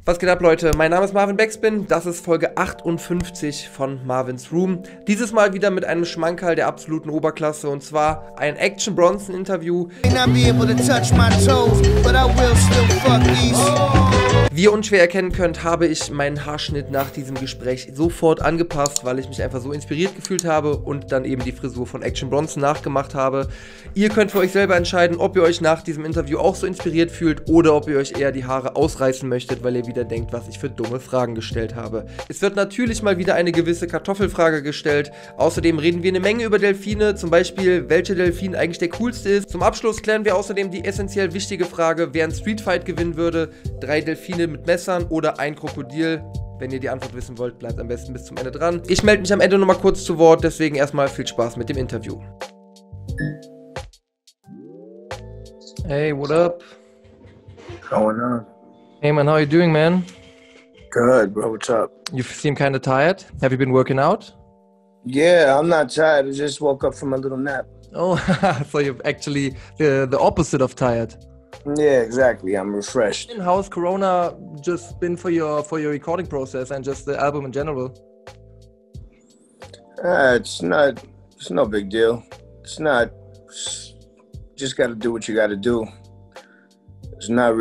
Was geht ab, Leute? Mein Name ist Marvin Backspin, das ist Folge 58 von Marvin's Room. Dieses Mal wieder mit einem Schmankerl der absoluten Oberklasse, und zwar ein Action Bronson Interview. Wie ihr unschwer erkennen könnt, habe ich meinen Haarschnitt nach diesem Gespräch sofort angepasst, weil ich mich einfach so inspiriert gefühlt habe und dann eben die Frisur von Action Bronson nachgemacht habe. Ihr könnt für euch selber entscheiden, ob ihr euch nach diesem Interview auch so inspiriert fühlt oder ob ihr euch eher die Haare ausreißen möchtet, weil ihr wieder denkt, was ich für dumme Fragen gestellt habe. Es wird natürlich mal wieder eine gewisse Kartoffelfrage gestellt. Außerdem reden wir eine Menge über Delfine, zum Beispiel, welcher Delfin eigentlich der coolste ist. Zum Abschluss klären wir außerdem die essentiell wichtige Frage, wer ein Streetfight gewinnen würde: 3 Delfine mit Messern oder ein Krokodil. Wenn ihr die Antwort wissen wollt, bleibt am besten bis zum Ende dran. Ich melde mich am Ende nochmal kurz zu Wort, deswegen erstmal viel Spaß mit dem Interview. Hey, what up? Going on? Hey man, how you doing, man? Good, bro. What's up? You seem kind of tired. Have you been working out? Yeah, I'm not tired. I just woke up from a little nap. Oh, so you're actually the opposite of tired. Yeah, exactly. I'm refreshed. And how's Corona just been for your recording process and just the album in general? It's no big deal. Just got to do what you got to do. It's not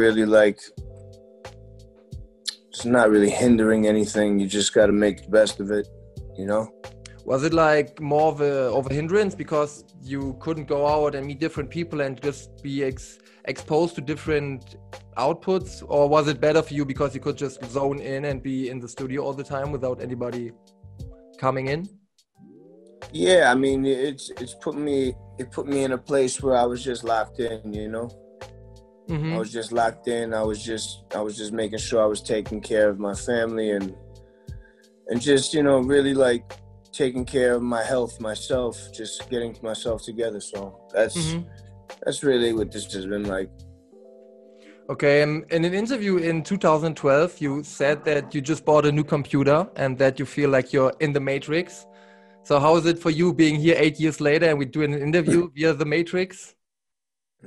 really hindering anything. You just got to make the best of it, you know? Was it like more of a hindrance because you couldn't go out and meet different people and just be exposed to different outputs? Or was it better for you because you could just zone in and be in the studio all the time without anybody coming in? Yeah, I mean, it put me in a place where I was just locked in, you know? Mm-hmm. I was just locked in. I was just making sure I was taking care of my family and just, you know, really like taking care of my health myself, just getting myself together. So that's really what this has been like. Okay, in an interview in 2012, you said that you just bought a new computer and that you feel like you're in the Matrix. So how is it for you being here 8 years later and we're doing an interview via the Matrix?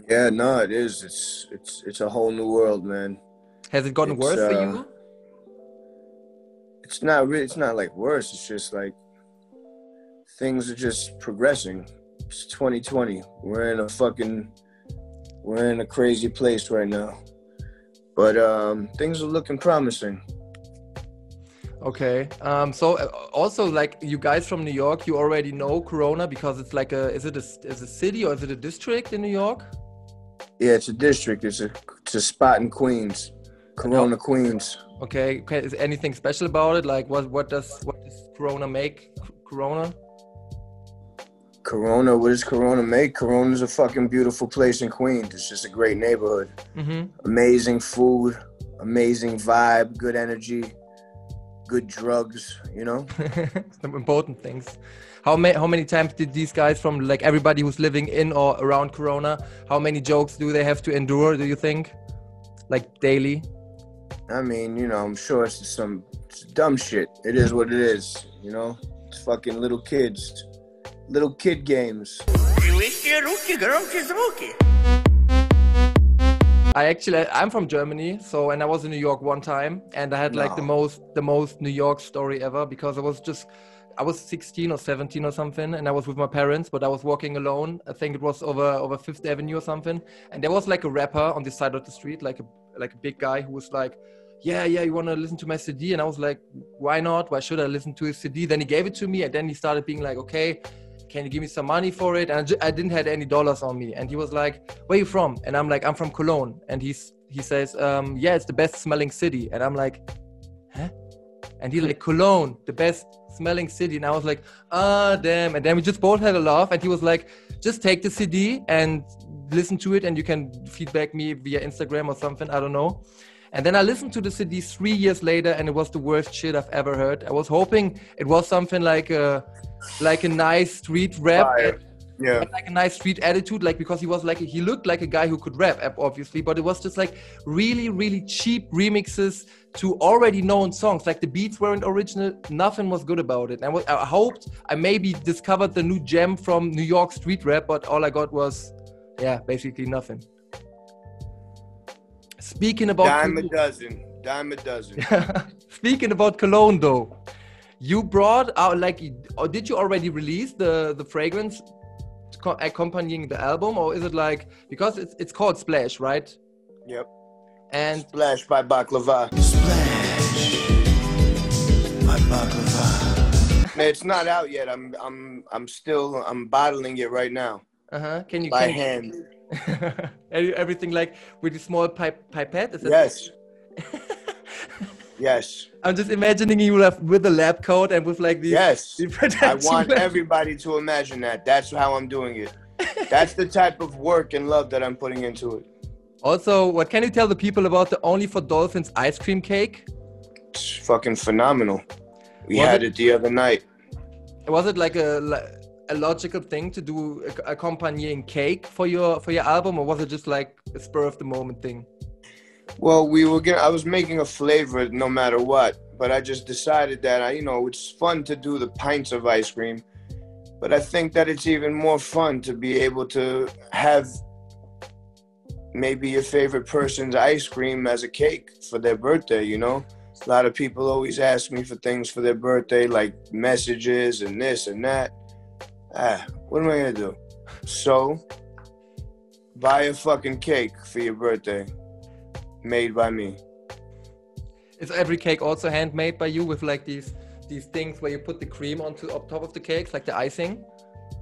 Yeah, no, it is. It's a whole new world, man. Has it gotten worse for you? It's not like worse. It's just like things are just progressing. It's 2020. We're in a crazy place right now. But things are looking promising. Okay. So also, like, you guys from New York, you already know Corona because it's like is it a city or is it a district in New York? Yeah, it's a district. It's a spot in Queens, Corona, Queens. Okay. Is anything special about it? Like, what does Corona make Corona? Corona, what does Corona make? Corona's a fucking beautiful place in Queens. It's just a great neighborhood. Mm-hmm. Amazing food, amazing vibe, good energy, good drugs, you know? Some important things. How many times did these guys from like everybody who's living in or around Corona, how many jokes do they have to endure, do you think? Like daily? I mean, you know, I'm sure it's some dumb shit. It is what it is, you know? It's fucking little kids. Little kid games. I'm from Germany, so, and I was in New York one time, and I had like the most New York story ever because I was 16 or 17 or something, and I was with my parents, but I was walking alone. I think it was over Fifth Avenue or something, and there was like a rapper on the side of the street, like a big guy who was like, yeah, you want to listen to my CD? And I was like, why not? Why should I listen to his CD? Then he gave it to me, and then he started being like, okay, can you give me some money for it? And I didn't have any dollars on me. And he was like, where you from? And I'm like, I'm from Cologne. And he says, yeah, it's the best smelling city. And I'm like, huh? And he like, Cologne, the best smelling city. And I was like, damn. And then we just both had a laugh. And he was like, just take the CD and listen to it. And you can feedback me via Instagram or something. I don't know. And then I listened to the CD 3 years later, and it was the worst shit I've ever heard. I was hoping it was something like a nice street rap, yeah, like a nice street attitude, like because he looked like a guy who could rap, obviously, but it was just like really, really cheap remixes to already known songs. Like the beats weren't original, nothing was good about it. And I hoped I maybe discovered the new gem from New York street rap, but all I got was, yeah, basically nothing. Speaking about dime a dozen. Speaking about cologne, though, you brought out or did you already release the fragrance accompanying the album, or is it like, because it's called Splash, right? Yep. And Splash by Baklava. Splash by Baklava. It's not out yet. I'm still bottling it right now. Can you by hand? Everything like with a small pipette? Is that yes. Yes. I'm just imagining you with a lab coat and with like these. Yes. I want everybody to imagine that. That's how I'm doing it. That's the type of work and love that I'm putting into it. Also, what can you tell the people about the Only for Dolphins ice cream cake? It's fucking phenomenal. We had it the other night. Was it like a logical thing to do accompanying cake for your album, or was it just like a spur of the moment thing? Well, I was making a flavor no matter what, but I just decided that it's fun to do the pints of ice cream, but I think that it's even more fun to be able to have maybe your favorite person's ice cream as a cake for their birthday, A lot of people always ask me for things for their birthday, like messages and this and that. What am I gonna do? So, buy a fucking cake for your birthday, made by me. Is every cake also handmade by you with like these things where you put the cream on top of the cakes, like the icing?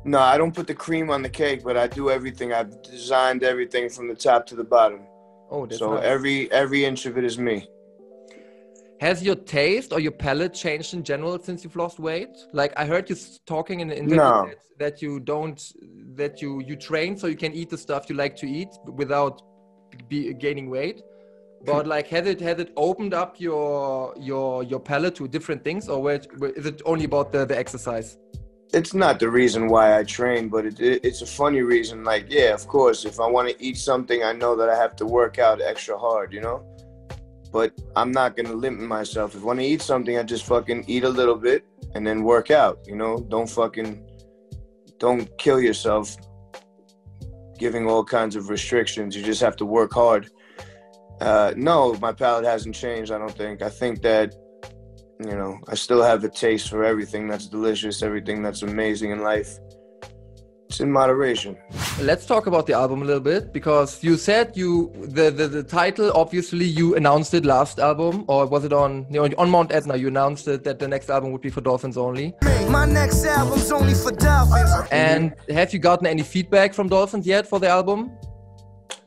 No, I don't put the cream on the cake, but I do everything. I've designed everything from the top to the bottom. Oh, that's so nice. every inch of it is me. Has your taste or your palate changed in general since you've lost weight? Like I heard you talking in the interview that you train so you can eat the stuff you like to eat without gaining weight. But like, has it opened up your palate to different things, or is it only about the exercise? It's not the reason why I train, but it's a funny reason. Like, yeah, of course, if I want to eat something, I know that I have to work out extra hard, But I'm not going to limit myself. If I want to eat something, I just fucking eat a little bit and then work out, Don't kill yourself giving all kinds of restrictions. You just have to work hard. No, my palate hasn't changed, I don't think. I think that, I still have a taste for everything that's delicious, everything that's amazing in life. It's in moderation. Let's talk about the album a little bit, because you said the title, obviously you announced it last album, or was it on Mount Etna? You announced it that the next album would be for Dolphins only. My next album's only for Dolphins. And have you gotten any feedback from Dolphins yet for the album?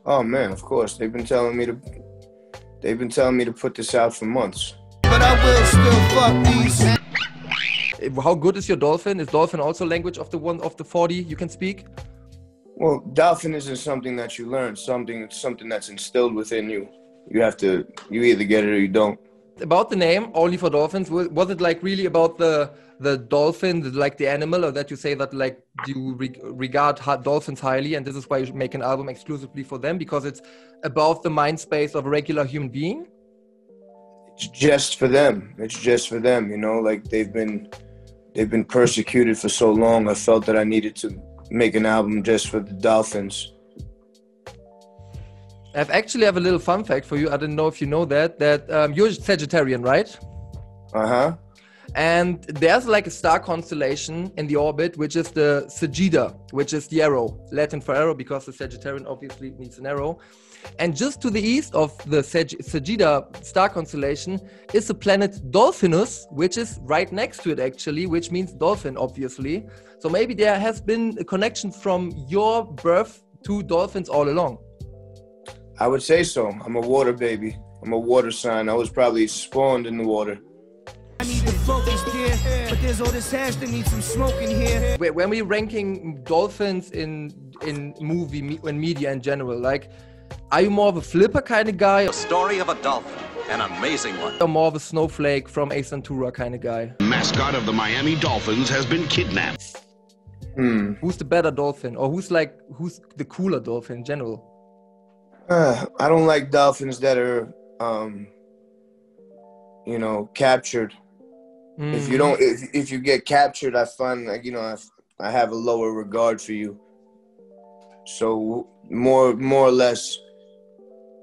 Oh man, of course. They've been telling me to put this out for months. But I will still fuck these. How good is your Dolphin? Is Dolphin also language of the 40 you can speak? Well, Dolphin isn't something that you learn, something that's instilled within you. You either get it or you don't. About the name, Only for Dolphins, was it like really about the dolphin, like the animal, or that you say that like you regard dolphins highly, and this is why you should make an album exclusively for them, because it's above the mind space of a regular human being? It's just for them. Like they've been persecuted for so long. I felt that I needed to make an album just for the Dolphins. I have a little fun fact for you. I didn't know if you know that you're Sagittarian, right? Uh-huh. And there's like a star constellation in the orbit, which is the Sagitta, which is the arrow, Latin for arrow, because the Sagittarian obviously needs an arrow. And just to the east of the Sagitta star constellation is the planet Dolphinus, which is right next to it actually, which means dolphin, obviously. So maybe there has been a connection from your birth to dolphins all along. I would say so. I'm a water baby. I'm a water sign. I was probably spawned in the water. I need to focus there, but there's all this hash that needs some smoke in here. When we're ranking dolphins in movie and media in general, like, are you more of a Flipper kind of guy? The story of a dolphin, an amazing one. Or more of a Snowflake from Ace Ventura kind of guy? Mascot of the Miami Dolphins has been kidnapped. Who's the better dolphin? Or who's the cooler dolphin in general? I don't like dolphins that are, captured. Mm-hmm. If you get captured, I find like, I have a lower regard for you. So more or less,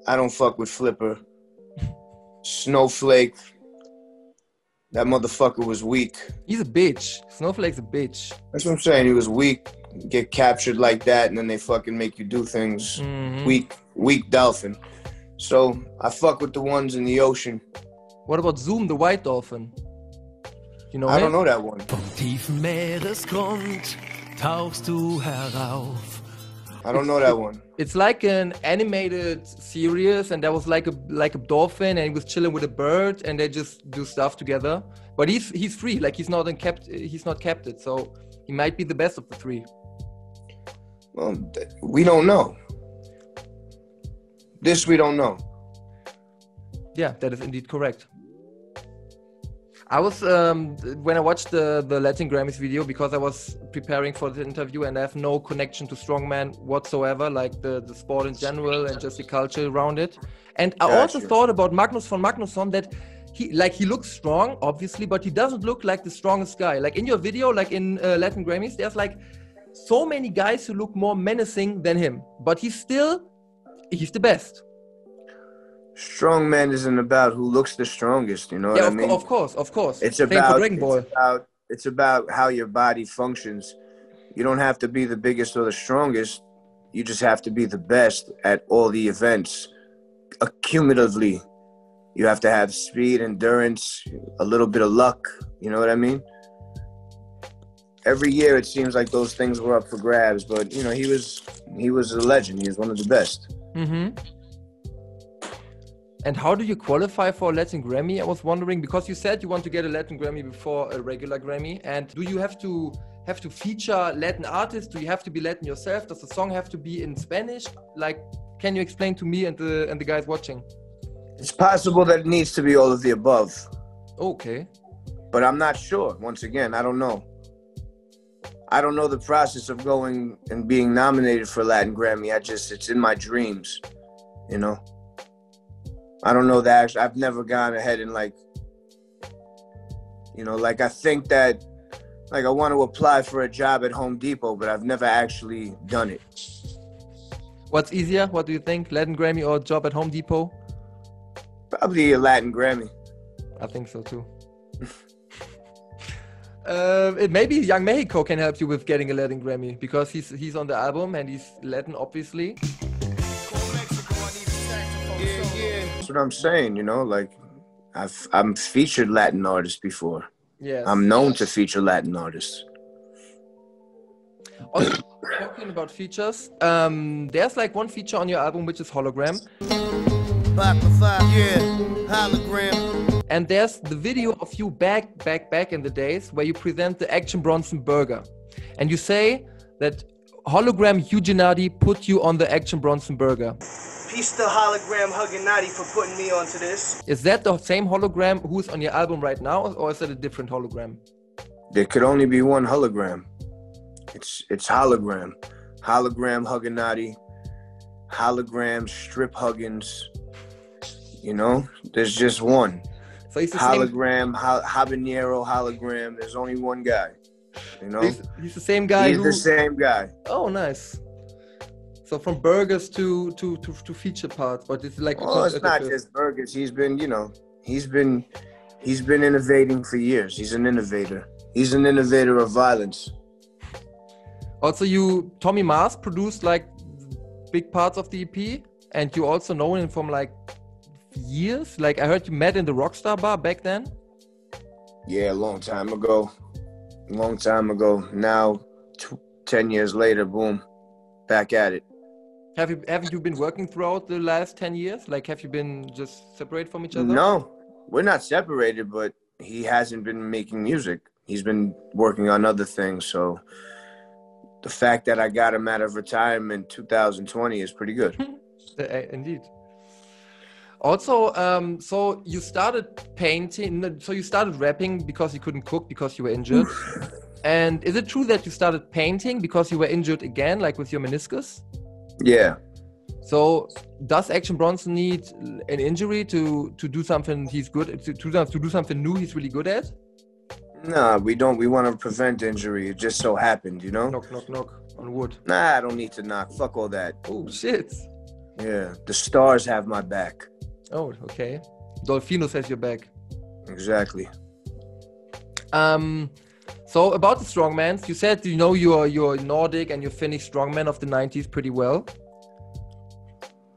I don't fuck with Flipper. Snowflake. That motherfucker was weak. He's a bitch. Snowflake's a bitch. That's what I'm saying. He was weak. Get captured like that, and then they fucking make you do things. Weak dolphin. So I fuck with the ones in the ocean. What about Zoom, the white dolphin? You know I don't know that one. Vom tiefen Meeresgrund tauchst du herauf. I don't know that one. It's like an animated series, and there was like a dolphin, and he was chilling with a bird, and they just do stuff together. But he's free, like he's not captive, so he might be the best of the three. Well, we don't know. This we don't know. Yeah, that is indeed correct. I was when I watched the Latin Grammys video, because I was preparing for the interview and I have no connection to strongman whatsoever, like the sport in general and just the culture around it. And I also thought about Magnus von Magnusson, that he looks strong, obviously, but he doesn't look like the strongest guy. Like in your video, like in Latin Grammys, there's like so many guys who look more menacing than him, but he's the best. Strongman isn't about who looks the strongest, you know what I mean? Of course. It's about how your body functions. You don't have to be the biggest or the strongest. You just have to be the best at all the events. Accumulatively, you have to have speed, endurance, a little bit of luck, you know what I mean? Every year it seems like those things were up for grabs, but you know, he was a legend. He was one of the best. Mm-hmm. And how do you qualify for a Latin Grammy? I was wondering, because you said you want to get a Latin Grammy before a regular Grammy. And do you have to feature Latin artists? Do you have to be Latin yourself? Does the song have to be in Spanish? Like, can you explain to me and the guys watching? It's possible that it needs to be all of the above. Okay. But I'm not sure. Once again, I don't know. I don't know the process of going and being nominated for a Latin Grammy. It's in my dreams, you know? I don't know that. I've never gone ahead and I think that, I want to apply for a job at Home Depot, but I've never actually done it. What's easier? What do you think? Latin Grammy or a job at Home Depot? Probably a Latin Grammy. I think so too. Maybe Young Mexico can help you with getting a Latin Grammy, because he's on the album and he's Latin, obviously. That's what I'm saying, you know, I'm featured Latin artists before. Yes. I'm known to feature Latin artists. Also, talking about features, there's one feature on your album which is Hologram. Hologram. And there's the video of you back in the days where you present the Action Bronson burger. And you say that Hologram Hugh Gennady put you on the Action Bronson burger. Peace to Hologram Hugginati for putting me onto this. Is that the same hologram who's on your album right now, or is that a different hologram? There could only be one hologram. It's Hologram. Hologram Hugginati. Hologram Strip Huggins. You know, there's just one. So he's the Hologram, Habanero Hologram. There's only one guy. You know, he's the same guy. He's the same guy. Oh, nice. So from burgers to feature parts, but it's it's not just burgers. He's been innovating for years. He's an innovator. He's an innovator of violence. Also, Tommy Mars produced big parts of the EP, and you also know him from years. I heard you met in the Rockstar Bar back then. Yeah, a long time ago. Now, 10 years later, boom, back at it. Haven't you been working throughout the last 10 years? Have you been just separated from each other? No, we're not separated, but he hasn't been making music. He's been working on other things. So the fact that I got him out of retirement in 2020 is pretty good. Indeed. Also, so you started painting, so you started rapping because you couldn't cook because you were injured. And is it true that you started painting because you were injured again, with your meniscus? Yeah. So does Action Bronson need an injury to do something he's good to do something new he's really good at? No, we don't. We want to prevent injury. It just so happened, you know? Knock, knock, knock on wood. Nah, I don't need to knock. Fuck all that. Oh, shit. Yeah, the stars have my back. Oh, okay. Dolphinus has your back. Exactly. So about the strongmans, you said you know you're Nordic and you Finnish strongman of the 90s pretty well.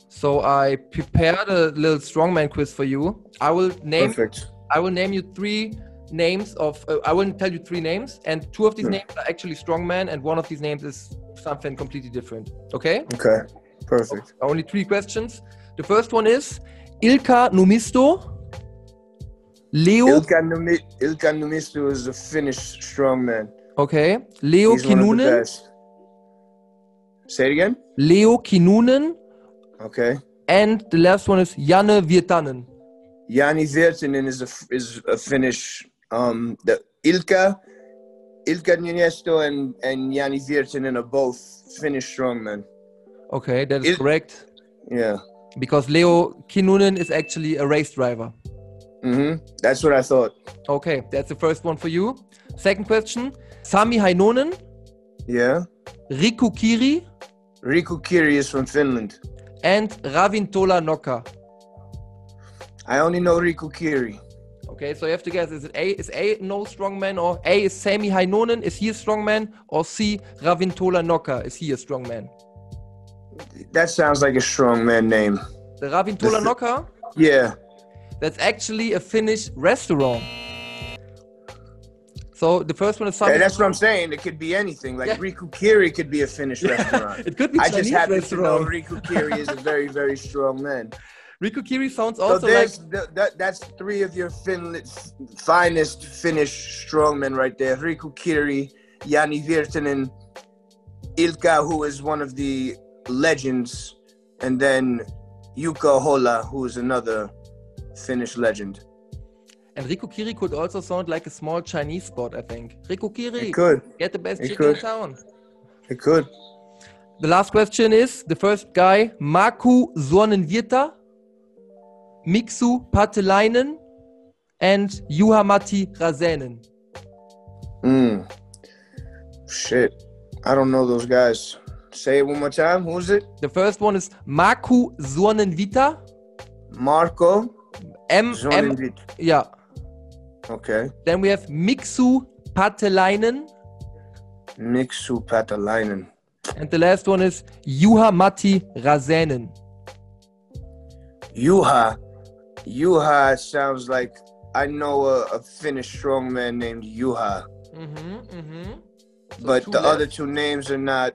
So I prepared a little strongman quiz for you. I will name you three names of. I will tell you three names, and two of these names are actually strongman, and one of these names is something completely different. Okay? Okay. Perfect. Only three questions. The first one is Ilkka Numisto. Ilkka Numisto is a Finnish strongman. Okay. Leo He's one of the Kinnunen. best. Say it again. Leo Kinnunen. Okay. And the last one is Janne Virtanen. Jani Virtanen is a Finnish. The Ilkka Numisto and Jani Virtanen are both Finnish strongmen. Okay, that is correct. Yeah. Because Leo Kinnunen is actually a race driver. That's what I thought. Okay, that's the first one for you. Second question. Sami Heinonen. Yeah. Riku Kiri. Riku Kiri is from Finland. And Ravintola Nokka. I only know Riku Kiri. Okay, so you have to guess, is A no strongman, or A is Sami Heinonen, is he a strongman, or C, Ravintola Nokka, is he a strongman? That sounds like a strongman name. The Ravintola Nokka? Yeah. That's actually a Finnish restaurant. So the first one is Sami. Yeah, that's what I'm saying. It could be anything. Like Riku Kiri could be a Finnish restaurant. It could be Chinese I just happen restaurant. to know Riku Kiri is a very, very strong man. Riku Kiri sounds also that's three of your finest Finnish strongmen right there. Riku Kiri, Jani Virtanen, Ilkka, who is one of the legends, and then Jukka Hola, who is another Finnish legend. And Riku Kiri could also sound like a small Chinese spot, I think. Riku Kiri, it could. Get the best chicken in town. It could. The last question is, the first guy, Markku Zornenvirta, Miksu Patelainen, and Juha-Matti Räsänen. Shit. I don't know those guys. Say it one more time. Who's it? The first one is Markku Zornenvirta. Marco Zornenvirta. Yeah. Okay. Then we have Miksu Patelainen. Miksu Patelainen. And the last one is Juha-Matti Räsänen. Juha sounds like I know a Finnish strongman named Juha. But the other two names are not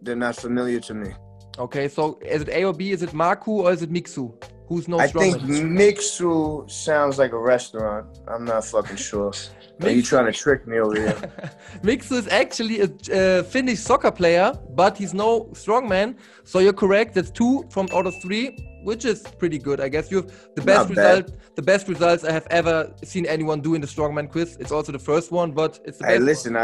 they're not familiar to me. Okay, so is it A or B? Is it Markku or is it Miksu? Who's no strongman? I think Miksu sounds like a restaurant. I'm not fucking sure. Are you trying to trick me over here? Miksu is actually a Finnish soccer player, but he's no strongman. So you're correct. That's 2 from out of 3, which is pretty good, I guess. You have the best result. The best results I have ever seen anyone do in the strongman quiz. It's also the first one, but it's the best. Hey, listen,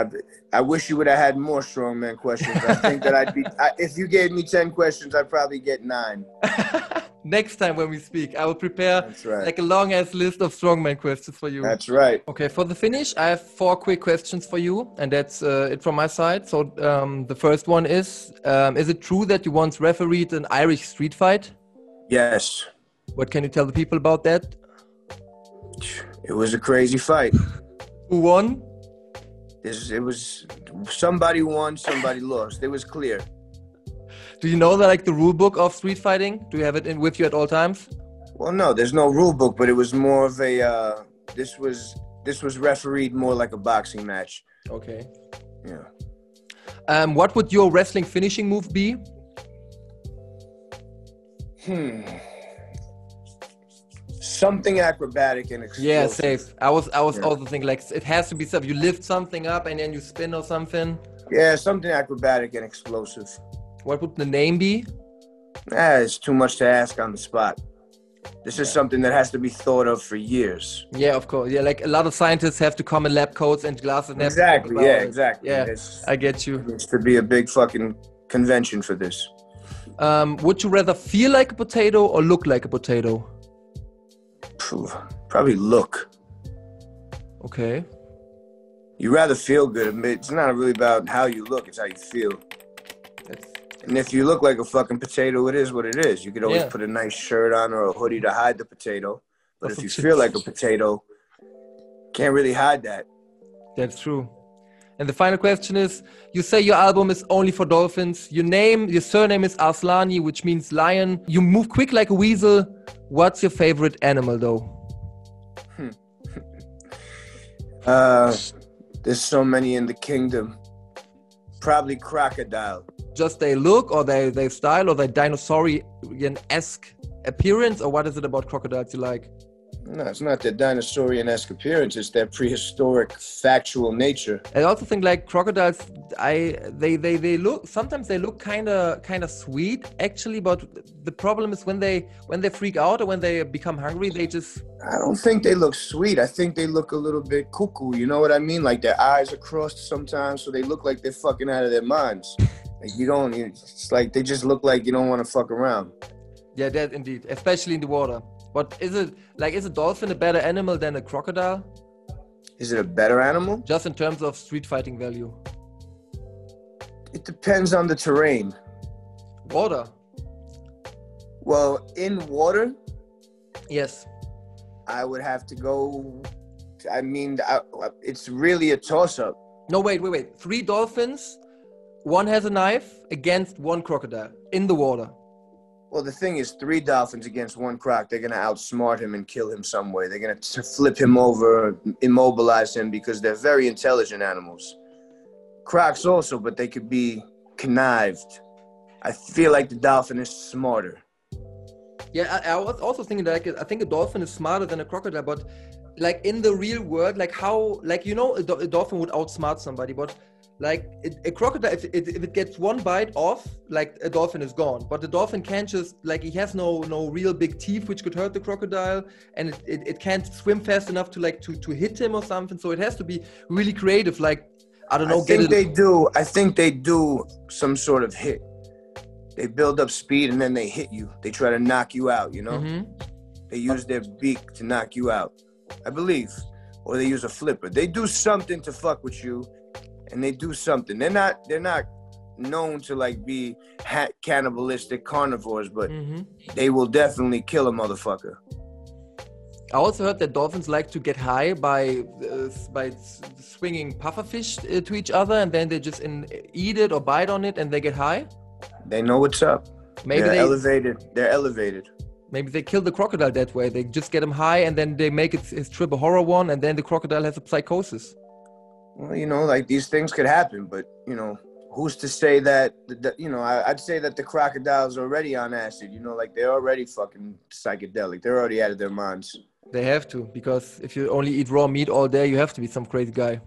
I wish you would have had more strongman questions. I think that if you gave me 10 questions, I'd probably get 9. Next time when we speak, I will prepare like a long-ass list of strongman questions for you. That's right. Okay, for the finish, I have 4 quick questions for you, and that's it from my side. So the first one is it true that you once refereed an Irish street fight? Yes. What can you tell the people about that? It was a crazy fight. Who won? It was somebody won, somebody lost. It was clear. Do you know the rule book of street fighting? Do you have it with you at all times? Well, no, there's no rule book, but it was more of a this was refereed more like a boxing match. Okay. Yeah. What would your wrestling finishing move be? Something acrobatic and explosive. Yeah, safe. I was also thinking it has to be something. You lift something up and then you spin or something. Yeah, something acrobatic and explosive. What would the name be? It's too much to ask on the spot. This is something that has to be thought of for years. Yeah, of course. Yeah, like a lot of scientists have to come in lab coats and glasses. Exactly. Yeah, exactly. Yeah, I get you. It should be a big fucking convention for this. Would you rather feel like a potato or look like a potato? Probably look. Okay. You rather feel good. It's not really about how you look, it's how you feel. And if you look like a fucking potato, it is what it is. You could always put a nice shirt on or a hoodie to hide the potato. But if you feel like a potato, can't really hide that. That's true. And the final question is, you say your album is only for dolphins. Your surname is Arslani, which means lion. You move quick like a weasel. What's your favorite animal, though? There's so many in the kingdom. Probably crocodile. Just they look, or they style, or their dinosaurian-esque appearance, or what is it about crocodiles you like? No, it's not their dinosaurian-esque appearance. It's their prehistoric, factual nature. I also think like crocodiles, they look, sometimes they look kind of sweet actually, but the problem is when they freak out or when they become hungry, they just. I don't think they look sweet. I think they look a little bit cuckoo. You know what I mean? Like their eyes are crossed sometimes, so they look like they're fucking out of their minds. Like it's like they just look like you don't want to fuck around. Yeah, that indeed, especially in the water. But is a dolphin a better animal than a crocodile? Is it a better animal? Just in terms of street fighting value. It depends on the terrain. Water. Well, in water? Yes. I would have to go, I mean, it's really a toss-up. No, wait. 3 dolphins, one has a knife against 1 crocodile in the water. Well, the thing is, 3 dolphins against 1 croc, they're going to outsmart him and kill him some way. They're going to flip him over, immobilize him, because they're very intelligent animals. Crocs also, but they could be connived. I feel like the dolphin is smarter. Yeah, I was also thinking that I think a dolphin is smarter than a crocodile, but like in the real world, like how, like, you know, a dolphin would outsmart somebody, but like a crocodile, if it gets 1 bite off, like a dolphin is gone. But the dolphin can't just, like, he has no real big teeth which could hurt the crocodile, and it can't swim fast enough to hit him or something. So it has to be really creative. Like, I don't know. I think they do some sort of hit. They build up speed and then they hit you. They try to knock you out, you know? Mm-hmm. They use their beak to knock you out, I believe. Or they use a flipper. They do something to fuck with you. And they do something. They're not known to like be cannibalistic carnivores, but they will definitely kill a motherfucker. I also heard that dolphins like to get high by swinging pufferfish to each other, and then they just eat it or bite on it, and they get high. They know what's up. They're elevated. Maybe they kill the crocodile that way. They just get him high, and then they make his trip a horror one, and then the crocodile has a psychosis. Well, you know, like these things could happen, but, you know, who's to say that, you know, I'd say that the crocodiles are already on acid, you know, like they're already fucking psychedelic. They're already out of their minds. They have to, because if you only eat raw meat all day, you have to be some crazy guy.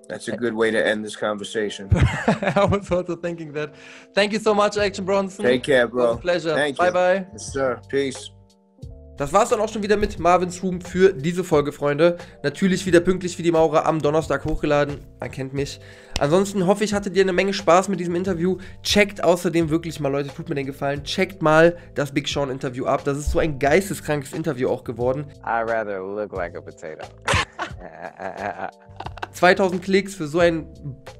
That's a good way to end this conversation. I was also thinking that. Thank you so much, Action Bronson. Take care, bro. It was a pleasure. Thank you. Bye. Yes, sir. Peace. Das war's dann auch schon wieder mit Marvin's Room für diese Folge, Freunde. Natürlich wieder pünktlich wie die Maurer am Donnerstag hochgeladen. Man kennt mich. Ansonsten hoffe ich, hattet ihr eine Menge Spaß mit diesem Interview. Checkt außerdem wirklich mal, Leute, tut mir den Gefallen, checkt mal das Big Sean Interview ab. Das ist so ein geisteskrankes Interview auch geworden. I'd rather look like a potato. 2000 Klicks für so einen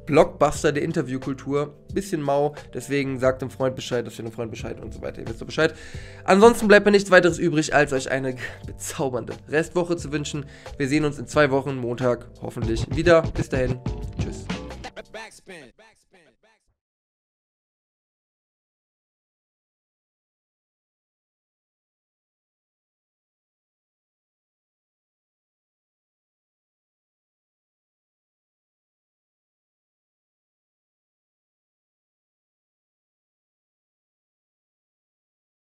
Blockbuster der Interviewkultur. Bisschen mau, deswegen sagt dem Freund Bescheid, dass ihr dem Freund Bescheid und so weiter. Ihr wisst doch Bescheid. Ansonsten bleibt mir nichts weiteres übrig, als euch eine bezaubernde Restwoche zu wünschen. Wir sehen uns in 2 Wochen, Montag, hoffentlich wieder. Bis dahin, tschüss. Backspin.